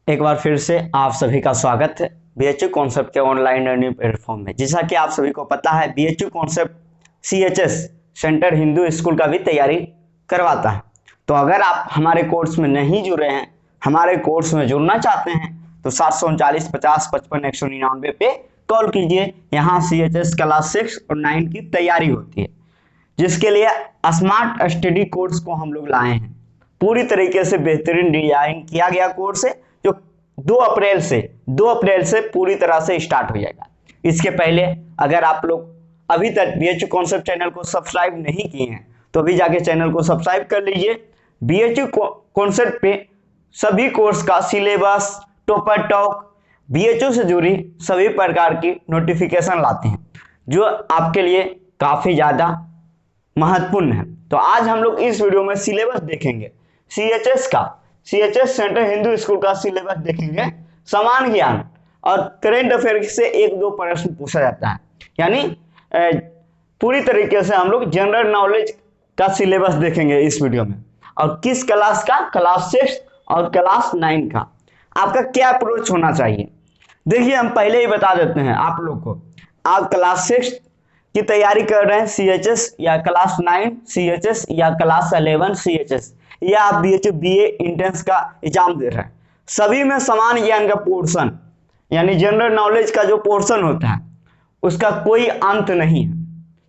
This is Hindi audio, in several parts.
एक बार फिर से आप सभी का स्वागत है बीएचयू कॉन्सेप्ट के ऑनलाइन लर्निंग प्लेटफॉर्म में। जैसा कि आप सभी को पता है, BHU concept CHS centre Hindu school का भी तैयारी करवाता है। तो अगर आप हमारे कोर्स में नहीं जुड़े हैं, हमारे कोर्स में जुड़ना चाहते हैं तो 739 50 55 199 पे कॉल कीजिए। यहाँ सीएचएस क्लास 6 और 9 की तैयारी होती है, जिसके लिए स्मार्ट स्टडी कोर्स को हम लोग लाए हैं। पूरी तरीके से बेहतरीन डिजाइन किया गया कोर्स है, जो 2 अप्रैल से पूरी तरह से स्टार्ट हो जाएगा। इसके पहले अगर आप लोग अभी तक बीएचयू कॉन्सेप्ट चैनल को सब्सक्राइब नहीं किए हैं तो अभी जाके चैनल को सब्सक्राइब कर लीजिए। बीएचयू कॉन्सेप्ट पे सभी कोर्स का सिलेबस, टॉपर टॉक, बीएचयू से जुड़ी सभी प्रकार की नोटिफिकेशन लाते हैं, जो आपके लिए काफी ज्यादा महत्वपूर्ण है। तो आज हम लोग इस वीडियो में सिलेबस देखेंगे सीएचएस का। सीएचएस सेंटर हिंदू स्कूल का सिलेबस देखेंगे। समान ज्ञान और करंट अफेयर से 1-2 प्रश्न पूछा जाता है, यानी पूरी तरीके से हम लोग जनरल नॉलेज का सिलेबस देखेंगे इस वीडियो में। और किस क्लास का? क्लास 6 और क्लास 9 का आपका क्या अप्रोच होना चाहिए। देखिए, हम पहले ही बता देते हैं आप लोग को, आप क्लास 6 की तैयारी कर रहे हैं सीएचएस या क्लास 9 सीएचएस या क्लास 11 सीएचएस, या आप बीएचयू बीए इंट्रेंस का एग्जाम दे रहे हैं, सभी में समान ज्ञान का पोर्शन यानी जनरल नॉलेज का जो पोर्शन होता है उसका कोई अंत नहीं है,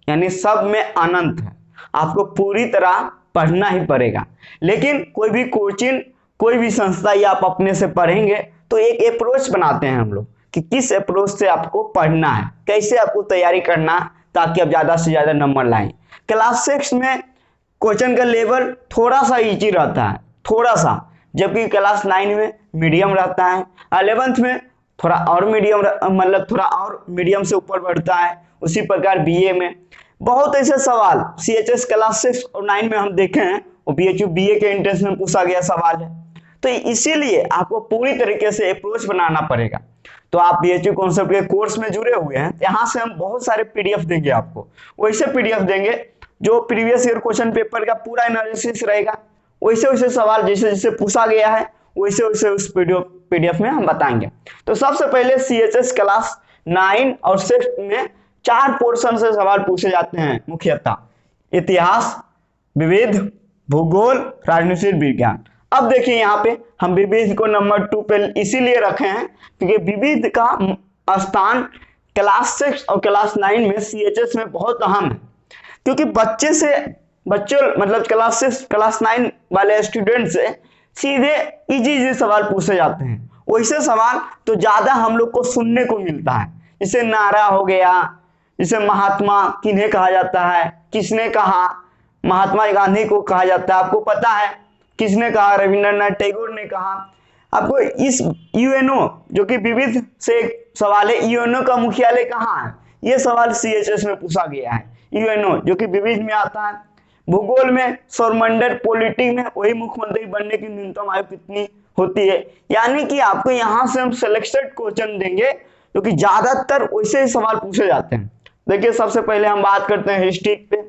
यानी सब में अनंत है। आपको पूरी तरह पढ़ना ही पड़ेगा। लेकिन कोई भी कोचिंग, कोई भी संस्था या आप अपने से पढ़ेंगे तो एक अप्रोच बनाते हैं हम लोग कि किस अप्रोच से आपको पढ़ना है, कैसे आपको तैयारी करना है ताकि आप ज्यादा से ज्यादा नंबर लाएं। क्लास 6 में क्वेश्चन का लेवल थोड़ा सा इजी रहता है, थोड़ा सा, जबकि क्लास 9 में मीडियम रहता है, 11th में थोड़ा और मीडियम, मतलब थोड़ा और मीडियम से ऊपर बढ़ता है। उसी प्रकार बीए में बहुत ऐसे सवाल सीएचएस क्लास 6 और 9 में हम देखे हैं, वो बीएचयू बीए के एंट्रेंस में पूछा गया सवाल है। तो इसीलिए आपको पूरी तरीके से अप्रोच बनाना पड़ेगा। तो आप बीएचयू कॉन्सेप्ट के कोर्स में जुड़े हुए हैं, यहाँ से हम बहुत सारे पीडीएफ देंगे आपको। वैसे पीडीएफ देंगे जो प्रीवियस ईयर क्वेश्चन पेपर का पूरा एनालिसिस रहेगा, वैसे वैसे सवाल जैसे जैसे पूछा गया है वैसे वैसे उस पीडीएफ में हम बताएंगे। तो सबसे पहले सीएचएस क्लास 9 और 6 में 4 पोर्शन से सवाल पूछे जाते हैं मुख्यतः: इतिहास, विविध, भूगोल, राजनीतिक विज्ञान। अब देखिए, यहाँ पे हम विविध को नंबर 2 पे इसीलिए रखे हैं क्योंकि विविध का स्थान क्लास 6 और क्लास 9 में सीएचएस में बहुत अहम है। क्योंकि बच्चे मतलब क्लास 6 क्लास 9 वाले स्टूडेंट से सीधे इजी सवाल पूछे जाते हैं। वैसे सवाल तो ज्यादा हम लोग को सुनने को मिलता है, जैसे नारा हो गया, जैसे महात्मा किन्हें कहा जाता है, किसने कहा, महात्मा गांधी को कहा जाता है, आपको पता है किसने कहा, रविंद्रनाथ टैगोर ने कहा। आपको इस यूएनओ, जो कि विविध से सवाल है, यूएनओ का मुख्यालय कहाँ है, ये सवाल सीएचएस में पूछा गया है। यूएनओ जो कि विविध में आता है। भूगोल में सौरमंडल, पॉलिटिक्स में वही मुख्यमंत्री बनने की न्यूनतम आयु कितनी होती है। यानी कि आपको यहाँ से हम सिलेक्टेड क्वेश्चन देंगे जो कि ज्यादातर वैसे ही सवाल पूछे जाते हैं। देखिए, सबसे पहले हम बात करते हैं हिस्ट्री पे।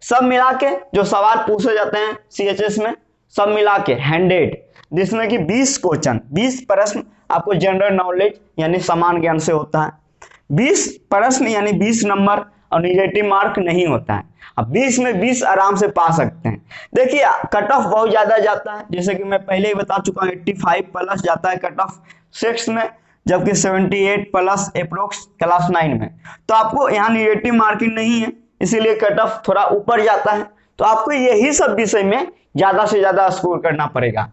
सब मिला के जो सवाल पूछे जाते हैं सीएचएस में, सब मिला के 100, जिसमें कि 20 क्वेश्चन, 20 प्रश्न आपको जनरल नॉलेज यानी समान ज्ञान से होता है। 20 प्रश्न यानी 20 नंबर, और निगेटिव मार्क नहीं होता है। अब 20 में 20 आराम से पा सकते हैं। देखिए, कट ऑफ बहुत ज्यादा जाता है, जैसे कि मैं पहले ही बता चुका हूँ, 85 प्लस जाता है कट ऑफ 6 में, जबकि 78 प्लस अप्रोक्स क्लास 9 में। तो आपको यहाँ निगेटिव मार्किंग नहीं है, इसीलिए कट ऑफ थोड़ा ऊपर जाता है। तो आपको यही सब विषय में ज्यादा से ज्यादा स्कोर करना पड़ेगा।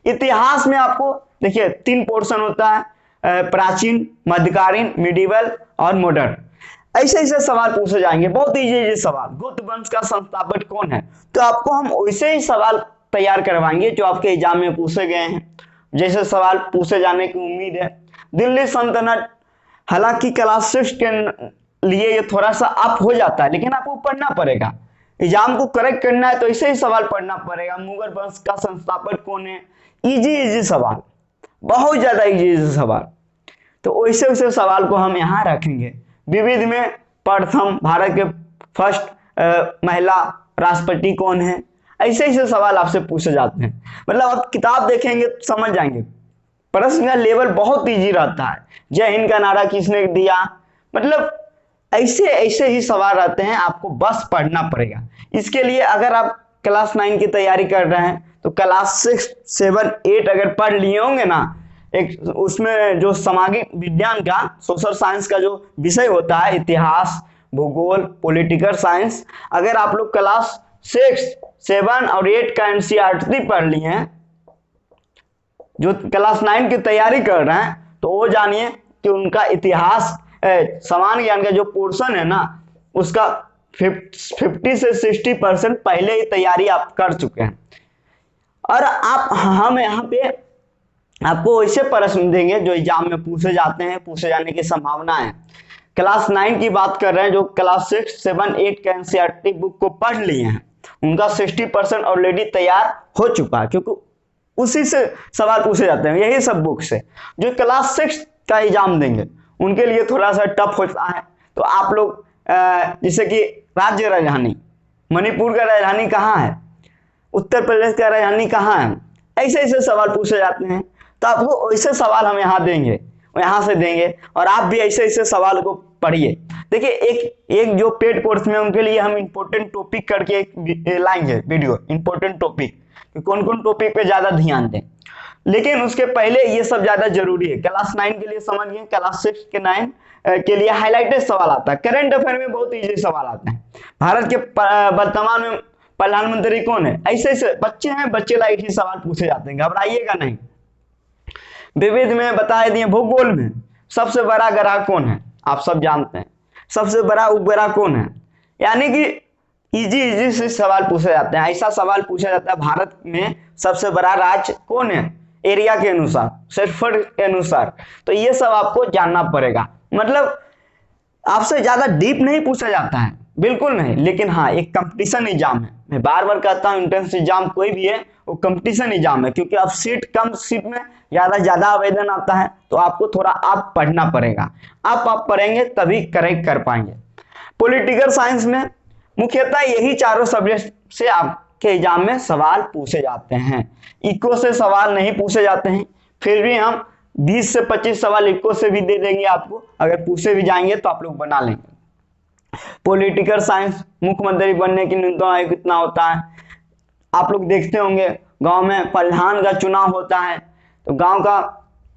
इतिहास में आपको देखिए 3 पोर्शन होता है, प्राचीन, मध्यकालीन, मिडिवल और मॉडर्न। ऐसे ऐसे सवाल पूछे जाएंगे, बहुत इजी सवाल। गुप्त वंश का संस्थापक कौन है, तो आपको हम वैसे ही सवाल तैयार करवाएंगे जो आपके एग्जाम में पूछे गए हैं, जैसे सवाल पूछे जाने की उम्मीद है। दिल्ली सल्तनत, हालांकि क्लास 6 के लिए ये थोड़ा सा अप हो जाता है, लेकिन आपको पढ़ना पड़ेगा। एग्जाम को करेक्ट करना है तो ऐसे ही सवाल पढ़ना पड़ेगा। मुगल वंश का संस्थापक कौन है, इजी सवाल, बहुत ज्यादा इजी सवाल। तो वैसे वैसे सवाल को हम यहाँ रखेंगे। विविध में प्रथम भारत के फर्स्ट महिला राष्ट्रपति कौन है, ऐसे ऐसे सवाल आपसे पूछे जाते हैं। मतलब आप किताब देखेंगे तो समझ जाएंगे प्रश्न का लेवल बहुत इजी रहता है। जय हिंद का नारा किसने दिया, मतलब ऐसे ऐसे ही सवाल रहते हैं, आपको बस पढ़ना पड़ेगा। इसके लिए अगर आप क्लास 9 की तैयारी कर रहे हैं तो क्लास 6, 7, 8 अगर पढ़ लिए होंगे ना, एक उसमें जो सामाजिक विज्ञान का, सोशल साइंस का जो विषय होता है, इतिहास, भूगोल, पॉलिटिकल साइंस, अगर आप लोग क्लास 6, 7 और 8 का एनसीईआरटी पढ़ लिए हैं, जो क्लास 9 की तैयारी कर रहे हैं, तो वो जानिए कि उनका इतिहास सामान्य ज्ञान का जो पोर्शन है ना, उसका 50 से 60% पहले ही तैयारी आप कर चुके हैं। और हम यहाँ पे आपको ऐसे प्रश्न देंगे जो एग्जाम में पूछे जाते हैं, पूछे जाने की संभावना है। क्लास 9 की बात कर रहे हैं, जो क्लास 6, 7, 8 के एनसीईआरटी बुक को पढ़ लिए हैं, उनका 60% ऑलरेडी तैयार हो चुका है, क्योंकि उसी से सवाल पूछे जाते हैं, यही सब बुक से। जो क्लास 6 का एग्जाम देंगे उनके लिए थोड़ा सा टफ होता है। तो आप लोग जैसे कि राज्य राजधानी, मणिपुर का राजधानी कहाँ है, उत्तर प्रदेश का राजधानी कहाँ है, ऐसे ऐसे सवाल पूछे जाते हैं। तो आपको ऐसे सवाल हम यहाँ देंगे, यहाँ से देंगे, और आप भी ऐसे ऐसे सवाल को पढ़िए। देखिए एक जो पेड कोर्स में उनके लिए हम इंपॉर्टेंट टॉपिक करके लाएंगे वीडियो, इंपॉर्टेंट टॉपिक, कौन कौन टॉपिक पे ज्यादा ध्यान दें। लेकिन उसके पहले ये सब ज्यादा जरूरी है। क्लास 9 के लिए समझ गए, क्लास 6 के 9 के लिए हाईलाइटेड सवाल आता है। करंट अफेयर में बहुत इजी सवाल आते हैं। भारत के वर्तमान में प्रधानमंत्री कौन है, ऐसे ऐसे बच्चे हैं, बच्चे लाइक ही सवाल पूछे जाते हैं, घबराइएगा नहीं। विविध में बता दिए, भूगोल में सबसे बड़ा ग्रह कौन है, आप सब जानते हैं, सबसे बड़ा उपग्रह कौन है, यानी कि इजी से सवाल पूछे जाते हैं। ऐसा सवाल पूछा जाता है, भारत में सबसे बड़ा राज्य कौन है, एरिया के अनुसार, क्षेत्रफल के अनुसार। तो ये सब आपको जानना पड़ेगा। मतलब आपसे ज्यादा डीप नहीं पूछा जाता है, बिल्कुल नहीं, लेकिन हाँ एक कंपटीशन एग्जाम है। मैं बार बार कहता हूँ, एंट्रेंस एग्जाम कोई भी है वो कंपटीशन एग्जाम है, क्योंकि अब सीट कम, सीट में ज्यादा आवेदन आता है। तो आपको थोड़ा आप पढ़ना पड़ेगा, आप पढ़ेंगे तभी करेक्ट कर पाएंगे। पॉलिटिकल साइंस में मुख्यतः यही चारों सब्जेक्ट से आपके एग्जाम में सवाल पूछे जाते हैं। इको से सवाल नहीं पूछे जाते हैं, फिर भी हम 20 से 25 सवाल इको से भी दे देंगे आपको, अगर पूछे भी जाएंगे तो आप लोग बना लेंगे। पॉलिटिकल साइंस, मुख्यमंत्री बनने की न्यूनतम आयु कितना होता है, आप लोग देखते होंगे गांव में प्रधान का चुनाव होता है, तो गांव का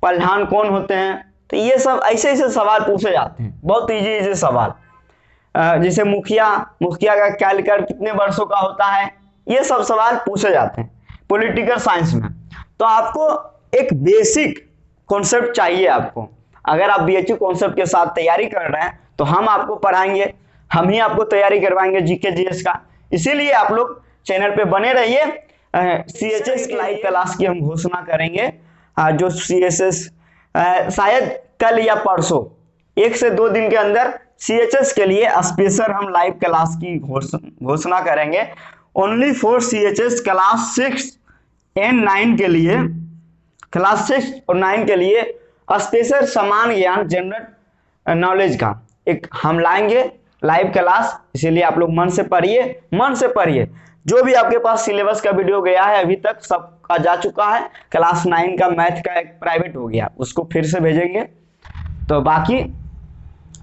प्रधान कौन होते हैं। तो ये सब ऐसे ऐसे सवाल पूछे जाते हैं, बहुत इजी सवाल। जैसे मुखिया का कार्यकाल कितने वर्षों का होता है, ये सब सवाल पूछे जाते हैं पॉलिटिकल साइंस में। तो आपको एक बेसिक कॉन्सेप्ट चाहिए आपको। अगर आप बीएचयू कॉन्सेप्ट के साथ तैयारी कर रहे हैं तो हम आपको पढ़ाएंगे, हम ही आपको तैयारी करवाएंगे जीके जीएस का। इसीलिए आप लोग चैनल पे बने रहिए। सीएचएस की लाइव क्लास की हम घोषणा करेंगे, जो सीएचएस शायद कल या परसों, 1 से 2 दिन के अंदर सीएचएस के लिए स्पेशल हम लाइव क्लास की घोषणा करेंगे। Only for CHS class 6 and 9 के लिए, क्लास 6 और 9 के लिए स्पेशल सामान्य ज्ञान, जनरल नॉलेज का एक हम लाएंगे लाइव क्लास। इसीलिए आप लोग मन से पढ़िए। जो भी आपके पास सिलेबस का वीडियो गया है अभी तक सबका जा चुका है। क्लास 9 का मैथ का एक प्राइवेट हो गया, उसको फिर से भेजेंगे। तो बाकी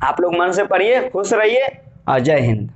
आप लोग मन से पढ़िए, खुश रहिए और जय हिंद।